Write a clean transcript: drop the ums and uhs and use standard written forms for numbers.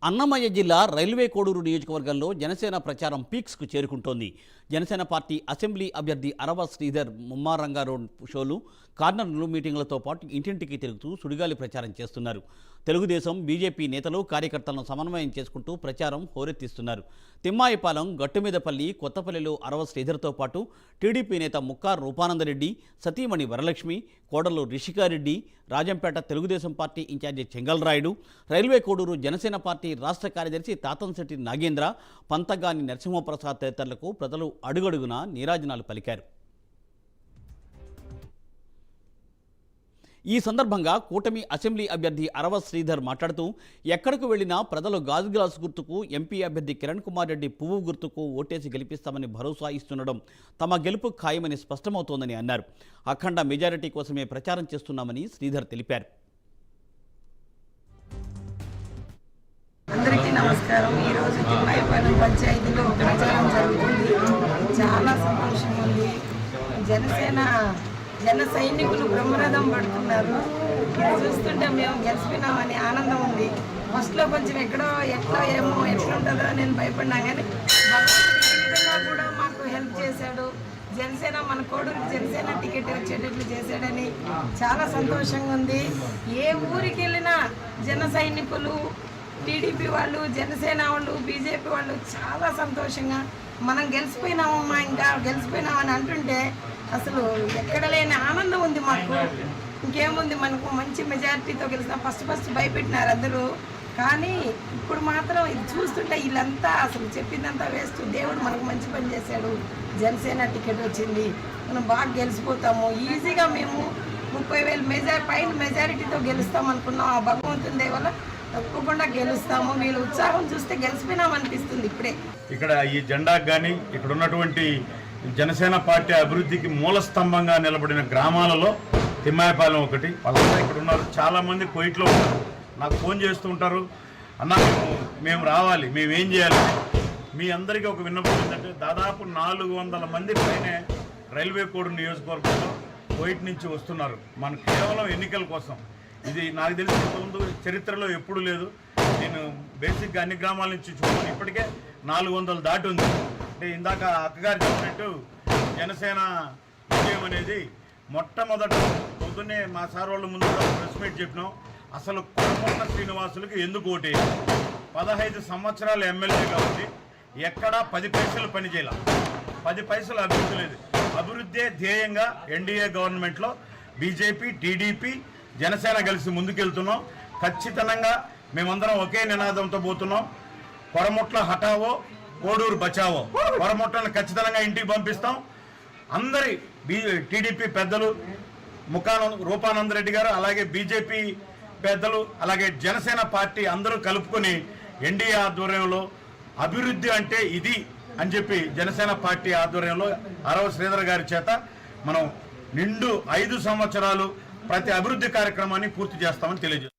అన్నమయ్య జిల్లా రైల్వే కోడూరు నియోజకవర్గంలో జనసేన ప్రచారం పీక్స్కు చేరుకుంటోంది. జనసేన పార్టీ అసెంబ్లీ అభ్యర్థి అరవ శ్రీధర్ ముమ్మారంగా రోడ్ షోలు, కార్నర్లు, మీటింగులతో పాటు ఇంటింటికి తిరుగుతూ సుడిగాలి ప్రచారం చేస్తున్నారు. తెలుగుదేశం, బీజేపీ నేతలు, కార్యకర్తలను సమన్వయం చేసుకుంటూ ప్రచారం హోరెత్తిస్తున్నారు. తిమ్మాయిపాలెం, గట్టుమీదపల్లి, కొత్తపల్లిలో అరవ శ్రీధర్తో పాటు టీడీపీ నేత ముక్కార్ రూపానందరెడ్డి, సతీమణి వరలక్ష్మి, కోడలు Rishikareddy, Rajampet Telugu Desam party incharge Chengalrayudu, railway Koduru Janasena party రాష్ట్ర కార్యదర్శి తాతంశెట్టి నాగేంద్ర, పంతగాని నరసింహప్రసాద్ తదితరులకు ప్రజలు అడుగడుగునా నీరాజనాలు పలికారు. ఈ సందర్భంగా కూటమి అసెంబ్లీ అభ్యర్థి అరవ శ్రీధర్ మాట్లాడుతూ, ఎక్కడకు వెళ్లినా ప్రజలు గాజు గ్లాసు గుర్తుకు, ఎంపీ అభ్యర్థి కిరణ్ కుమార్ రెడ్డి పువ్వు గుర్తుకు ఓటేసి గెలిపిస్తామని భరోసా ఇస్తుండడం తమ గెలుపు ఖాయమని స్పష్టమవుతోందని అన్నారు. అఖండ మెజారిటీ కోసమే ప్రచారం చేస్తున్నామని శ్రీధర్ తెలిపారు. అందరికీ నమస్కారం. ఈరోజు తిమ్మాయిపాలెం పంచాయతీలో ప్రచారం జరుగుతుంది. చాలా సంతోషంగా ఉంది. జన సైనికులు బ్రహ్మరథం పడుతున్నారు. ఇది చూస్తుంటే మేము గెలిచిపోయినామని ఆనందం ఉంది. ఫస్ట్లో కొంచెం ఎట్లా ఎట్లుంటుందో నేను భయపడినా, కానీ భగవంతుడు ఈ విధంగా కూడా మాకు హెల్ప్ చేశాడు. జనసేన మన కోడూరుకి జనసేన టికెట్ వచ్చేటట్లు చేశాడని చాలా సంతోషంగా ఉంది. ఏ ఊరికి వెళ్ళినా జన సైనికులు, టీడీపీ వాళ్ళు, జనసేన వాళ్ళు, బీజేపీ వాళ్ళు చాలా సంతోషంగా మనం గెలిచిపోయినామమ్మా, ఇంకా గెలిచిపోయినామని అంటుంటే అసలు ఎక్కడ లేని ఆనందం ఉంది మాకు. ఇంకేముంది, మనకు మంచి మెజారిటీతో గెలిచిన. ఫస్ట్ భయపెట్టినారు అందరూ, కానీ ఇప్పుడు మాత్రం ఇది చూస్తుంటే వీళ్ళంతా అసలు చెప్పిందంతా వేస్ట్. దేవుడు మనకు మంచి పని చేశాడు. జనసేన టికెట్ వచ్చింది, మనం బాగా గెలిచిపోతాము. ఈజీగా మేము 30,000 పైన మెజారిటీతో గెలుస్తాం అనుకున్నాం. ఆ భగవంతుని దయ వల్ల తప్పకుండా గెలుస్తాము. వీళ్ళ ఉత్సాహం చూస్తే గెలిచిపోయినామనిపిస్తుంది. ఇప్పుడే ఇక్కడ ఈ జెండాకు కానీ ఇక్కడ ఉన్నటువంటి జనసేన పార్టీ అభివృద్ధికి మూల స్తంభంగా నిలబడిన గ్రామాలలో తిమ్మాయిపాలెం ఒకటి. వాళ్ళంతా ఇక్కడ ఉన్నారు. చాలామంది కోయిట్లో ఉన్నారు. నాకు ఫోన్ చేస్తూ ఉంటారు, అన్న మేము రావాలి, మేమేం చేయాలి. మీ అందరికీ ఒక విన్నపం ఏంటంటే, దాదాపు 400 మంది పైనే రైల్వే కోడూరు నియోజకవర్గంలో కోయిట్ నుంచి వస్తున్నారు. మన కేవలం ఎన్నికల కోసం. ఇది నాకు తెలిసి ముందు చరిత్రలో ఎప్పుడు లేదు. నేను బేసిక్గా అన్ని గ్రామాల నుంచి చూసుకుని ఇప్పటికే 400 దాటి ఉంది. అంటే ఇందాక అక్కగారు చెప్పినట్టు జనసేన విజయం అనేది మొట్టమొదట పొద్దున్నే మా సార్ వాళ్ళ ముందు ప్రెస్ మీట్ చెప్పినాం. అసలు కొరమొట్ల శ్రీనివాసులకి ఎందుకు ఓటేయాలి? 15 సంవత్సరాల ఎమ్మెల్యేగా ఉంది, ఎక్కడా 10 పైసలు పని చేయాల, 10 పైసలు అభివృద్ధి లేదు. అభివృద్ధే ధ్యేయంగా ఎన్డీఏ గవర్నమెంట్లో బీజేపీ, టీడీపీ, జనసేన కలిసి ముందుకెళ్తున్నాం. ఖచ్చితంగా మేమందరం ఒకే నినాదంతో పోతున్నాం. కొరమొట్ల హటావో, కోడూరు బచావో. కొరమొట్లను ఖచ్చితంగా ఇంటికి పంపిస్తాం. అందరి టీడీపీ పెద్దలు, రూపానందరెడ్డి గారు, అలాగే బీజేపీ పెద్దలు, అలాగే జనసేన పార్టీ అందరూ కలుపుకొని ఎన్డీఏ ఆధ్వర్యంలో అభివృద్ధి అంటే ఇది అని చెప్పి జనసేన పార్టీ ఆధ్వర్యంలో అరవ శ్రీధర్ గారి చేత మనం నిండు 5 సంవత్సరాలు ప్రతి అభివృద్ధి కార్యక్రమాన్ని పూర్తి చేస్తామని తెలియజేస్తాం.